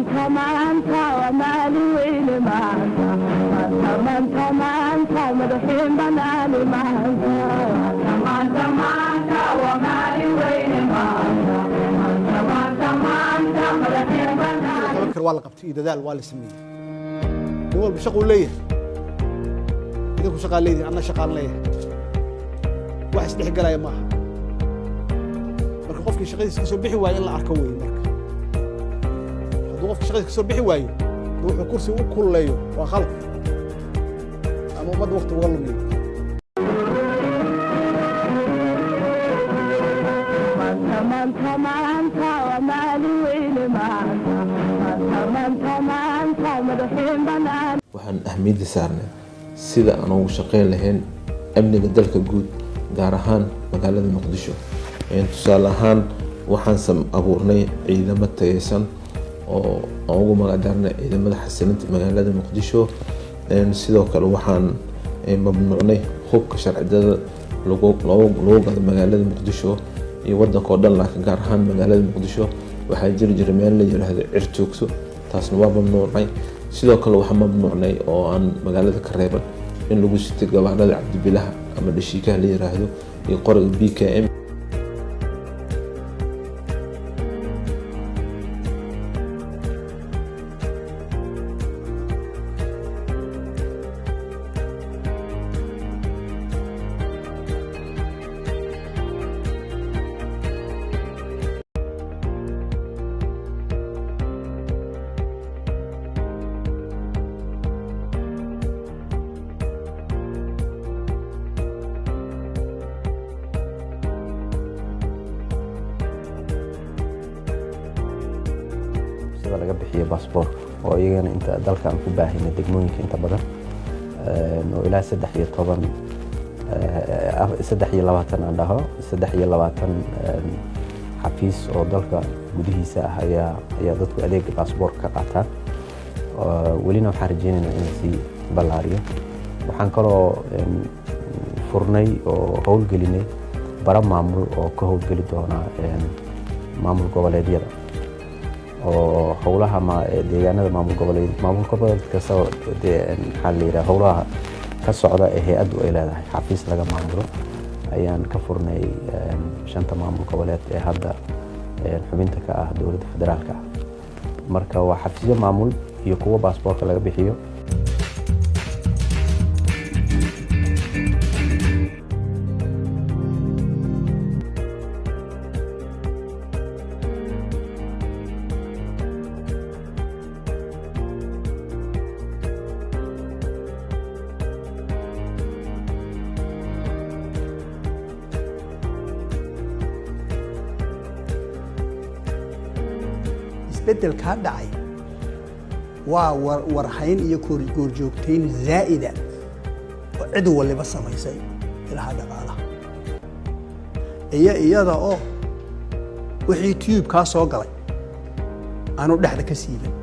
مانتا ومالي وين مانتا مانتا مدحين بنالي مانتا مانتا ومالي وين مانتا مانتا مدحين بنالي. فكر والله قبت إذا ذا الوالي سميه دول بشغل ليه إذا شغال ليه أنا شغال ليه واحد يستحق لا يماه marka qofkii shaqadiisa ka soo bixi waayay in la arko weyn marka hadduu qofkii shaqadiisa ka soo bixi waayo wuxuu kursi u kulleeyo waa khalad ama umad waqti uga lumiyo مانتا ومالي وين مانتا مدحين بنالي. waxaan ahmiyadda saarnay sida aan ugu shaqeyn lahayn amniga dalka guud gaar ahaan magaalada muqdisho tusaale ahaan waxaan abuurnay ciidamo tayeysan oo aan ugu magacdarnay ciidamada xasilinta magaalada muqdisho sidoo kale waxaan mamnuucnay hubka sharcidada lagu gado magaalada muqdisho iyo wadanka oo dhan laakiin gaar ahaan magaalada muqdisho waxaa jiri jiray meel la yiraahdo cirjoogso taasna waa mamnuucnay sidoo kale waxaan mamnuucnay oo aan magaalada ka reeban in lagu sito gabaanada cabdibilaha ama dhashiikaha la yiraahdo iyo qoriga BKM. laga bixiyo baasaboorka oo iyagana inta dalka aan ku baahinay degmooyinka inta badan oo ilaa 13 aan dhaho 13 xafiis oo dalka gudihiisa ah ayaa dadku adeega baasaboorka ka qaataan welina waxaan rajeynaynaa in si ballaariyo waxaan kaloo furnay oo howlgelinay bara maamul oo ka howlgeli doona maamul goboleedyada oo howlaha deegaanada maamul goboleedka soo xalliira howlaha ka socda ee hay'addu ay leedahay xafiis laga maamulo ayaan ka furnay shanta maamul goboleed ee hadda xubinta ka ah dowladda federaalka marka waa xafiisyo maamul iyo kuwa baasaboorka laga bixiyo. beddelka dhacay waa warhayn iyo goorjoogtayn zaa'ida oo cid waliba samaysay ilaha dhaqaalaha iyada oo wixii tube-kaa soo galay aanu dhexda ka siiban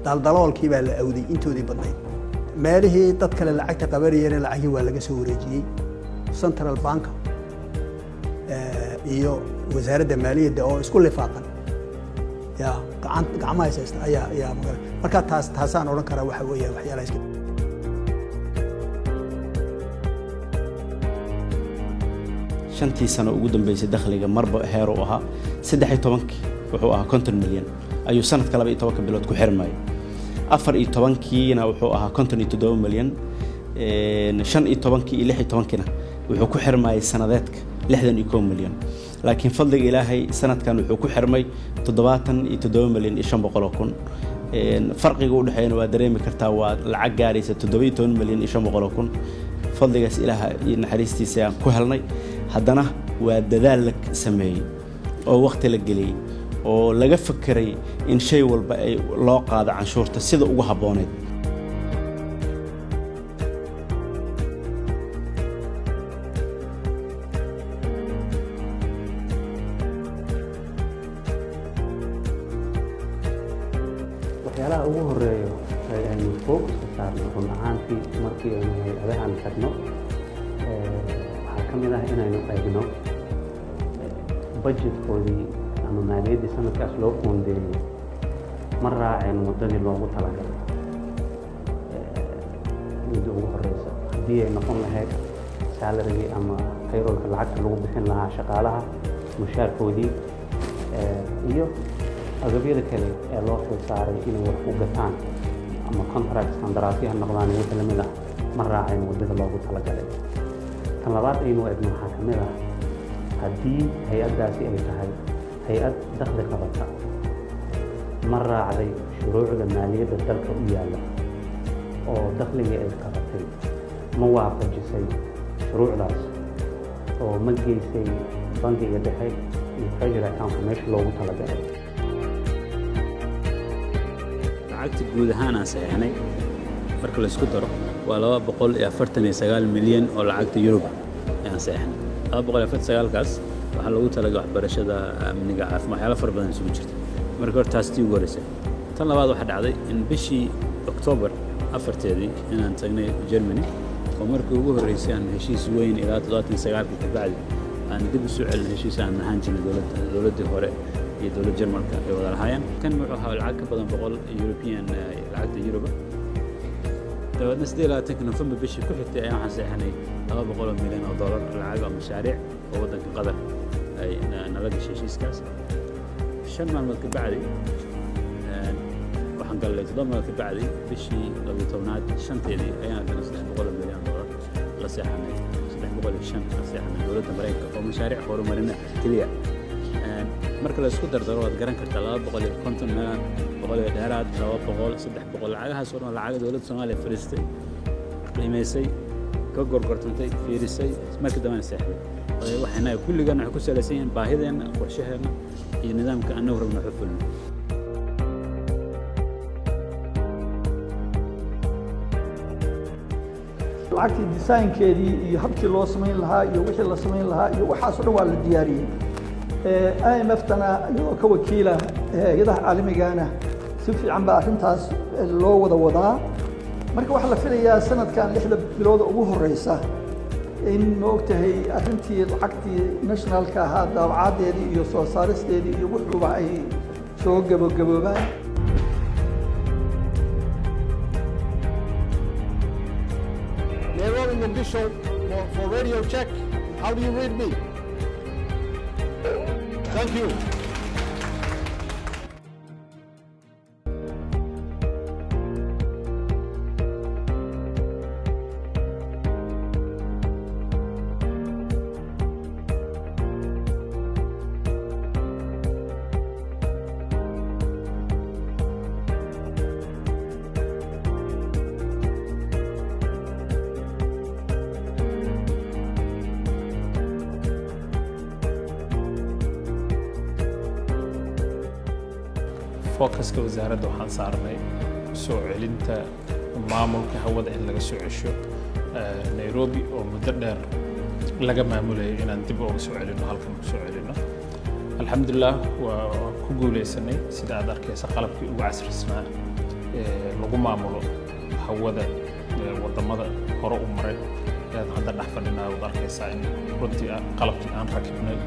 daldaloolkii baa la awday intoodii badnayd meelihii dad kale lacagta qabanayeen lacagii waa laga soo wareejiyey central bank iyo wasaaradda maaliyadda oo isku lifaaqan يا قعمة يسست يا مقر مركات تاسان أورن كرا وحوية وحياة إسكت شنتي سنة وجودن بيس دخلي مربع هيروها سدحي طبنك وحوها كونتن مليون أيو سنة كلا بيت توك بلاد كحرماي أفر طبنكي أنا وحوها كونتن يتداوم مليون شن طبنكي إلحي طبنكنا وحو كحرماي السنة ذاتك لحدا يكون مليون لكن فضل إلهي سنة كان وحو كحرماي 7 مليون iyo 500 kun farqiga u dhaxeeyna waa dareemi kartaa waa lacag gaaraysa 17 milyan iyo 500 kun fadligaas ilaahay iyo naxariistiisa aan ku helnay haddana waa dadaal la sameeyay oo waqti la geliyay oo laga fakiray in shay walba ay loo qaado canshuurta sida ugu habooneed waxyaalaha ugu horeeyo ee aynu focus ka saarno run ahaantii markii aynu hay'adahan tagno waxaa ka mid ah inaynu eegno budgetkoodii ama maaliyaddii sanadkaas loo qoondeeyey ma raaceen waddadii loogu talagalay midda ugu horeysa haddii ay noqon lahayd salarigii ama payrollka lacagta lagu bixin lahaa shaqaalaha mushaarkoodii iyo agabyada kale ee loo soo saaray inay wax ku gataan ama contracts qandaraasyaha noqdaan iyo wixii lamid ah ma raaceen waddada loogu talagalay tan labaad aynu eegno waxaa ka mid ah haddii hay-addaasi ay tahay hay-ad dakhli qabata ma raacday shuruucda maaliyadda dalka u yaalla oo dakhligii ay qabatay ma waafajisay shuruucdaas oo ma geysay bangiga dhexe iyo treasury account meesha loogu talagalay lacagta guud ahaan aan saxeexnay marka la isku daro waa 249 milyan oo lacagta Yurub aan saxeexnay 249kaas waxaa loogu talagalay waxbarashada amniga caafimaad waxyaalo fara badan isugu jirta marka hore taas tii ugu horeysay tan labaad waxaa dhacday in bishii October 4teedii inaan tagnay Germany oo markii ugu horeysay aan heshiis weyn ilaa 79 ka bacdi aan dib u soo celin heshiis aan ahaan jirnay dowladda hore iyo dowladda Jarmalka ay wada lahaayeen kan wuxuu ahaa lacag ka badan 100 European lacagta Yurub dabeedna 18 November bishii ku xigtay ayaan waxaan saxeexnay $200 milyan oo dollar lacag oo mashaariic oo waddanka Qatar ay nala gashay heshiiskaas 5 maalmood ka bacdi waxaan galay 7 maalmood ka bacdi bishii 12aad 5teedii ayaan galay $300 milyan la saxeexnay 305 la saxeexnay dowladda Mareykanka oo mashaariic horumarina kaliya marka la isku dardaro waad garan kartaa 250 milyan boqol dheeraad 200 300 lacagahaas oo lacag dowladda Soomaaliya fariistay qiimeysay ka gorgortantay fiirisay markii dambe saxeexday waxayna kulligan waxa ku saleysan yihiin baahideena qorshaheena iyo nidaamka aan rabno xufulno lacagtii design-keedii iyo habkii loo samayn lahaa iyo wixii la samayn lahaa iyo waxaas oo dhan waa la diyaariyey IMF-tana iyadoo ka wakiila hay'adaha caalamigaana si fiican baa arrintaas loo wada wadaa marka waxaa la filayaa sanadkan 6 bilooda ugu horeysa in maogtahay arrintii lacagtii nationalka ahaa daabacadeedii iyo soo saaristeedii iyo wuxuuba ay soo gabagaboobaan Nairobi Mogadishu for radio check. How do you read me? Thank you. focuska wasaaradda waxaan saarnay soo celinta maamulka hawada in laga soo cesho Nairobi oo muddo dheer laga maamulayay inaan dib uga soo celino halkan ku soo celino alxamdulillah waa ku guuleysanay sida aad arkaysa qalabkii ugu casrisnaa lagu maamulo hawada wadamada hore u maray hadda dhex fadhinaa waad arkaysaa in runtii qalabkii aan rakibnay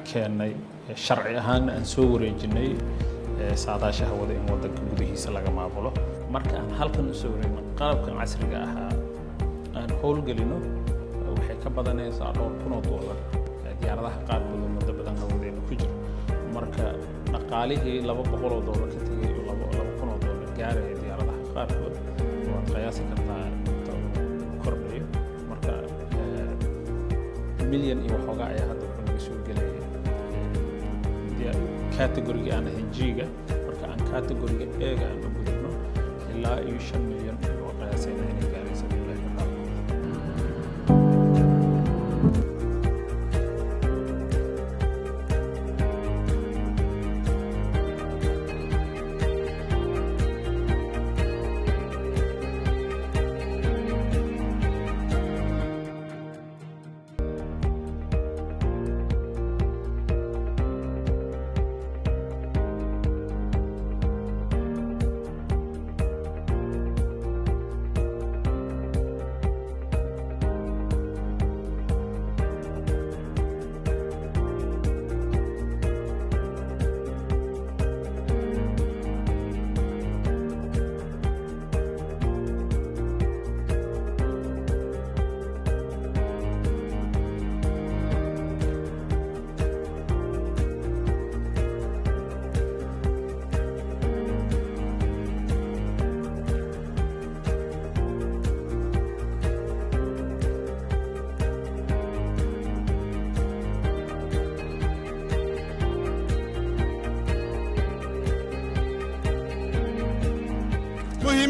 keenay sharci ahaan aan soo wareejinay saadaasha hawada in waddanka gudihiisa laga maamulo marka aan halkan u soo wareegno qalabkan casriga ahaa aan howlgelino waxay ka badanaysaa $200 diyaaradaha qaarkood oo muddo badan hawadeena ku jiro marka dhaqaalihii $200 ka tegay iyo $200 gaaraya diyaaradaha qaarkood waad qiyaasi kartaa inta kordhayo marka milyan iyo waxoogaa ayaa hadda wuxuu naga soo gelaya category aan ahayn G-ga marka aan category A-ga aan u gudubno ilaa iyo 5 milyan oo qiyaasayna inay gaarayso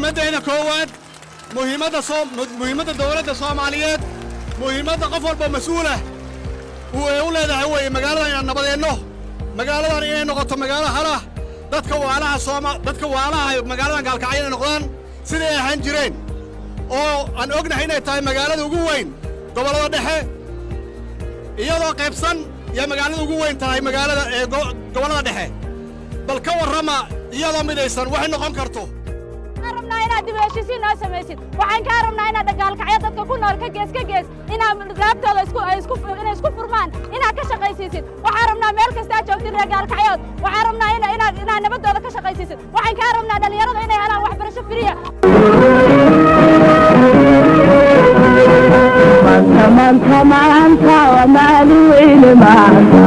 muhiimaddeena koowaad muhiimadda dowladda Soomaaliyeed muhiimadda qof walba mas'uul ah uu u leedahay way magaalada inaan nabadeenno magaaladan inay noqoto magaalo hala dadka waalaha magaaladan gaalkacyo inay noqdaan siday ahaan jireen oo aan ognahay inay tahay magaalada ugu weyn gobollada dhexe iyadoo qaybsan iyo magaalada ugu weyn tahay magaalada ee gobollada dhexe bal ka warrama iyadoo midaysan waxay noqon karto rabnaa inaad dib u heshiisiin noo samaysid waxaan kaa rabnaa inaad gaalkacyo dadka ku nool ka gees inaad raabtooda inay isku furmaan inaad ka shaqaysiisid waxaan rabnaa meel kastaa joogtid reer gaalkacyood waxaan rabnaa inaad nabaddooda ka shaqaysiisid waxaan kaa rabnaa dhallinyarada inay helaan waxbarasho firiya maanta waa maalin weyne maanta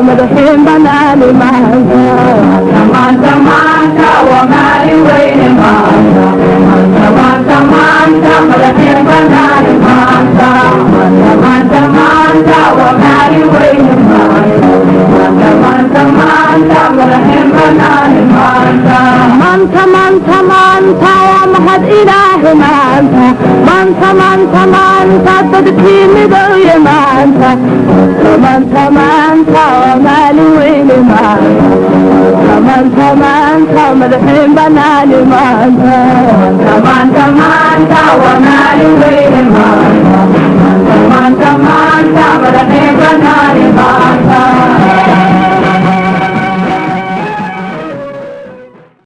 madaxiin banaani maanta waa maalin weyne maanta madaxiin banaani maanta waa maalin weyne maanta madaxiin banaani maanta waa mahad ilaahi maanta dadkii midowye maanta waa maalin weyne maanta madaxiin banaani maanta waa maalin weyne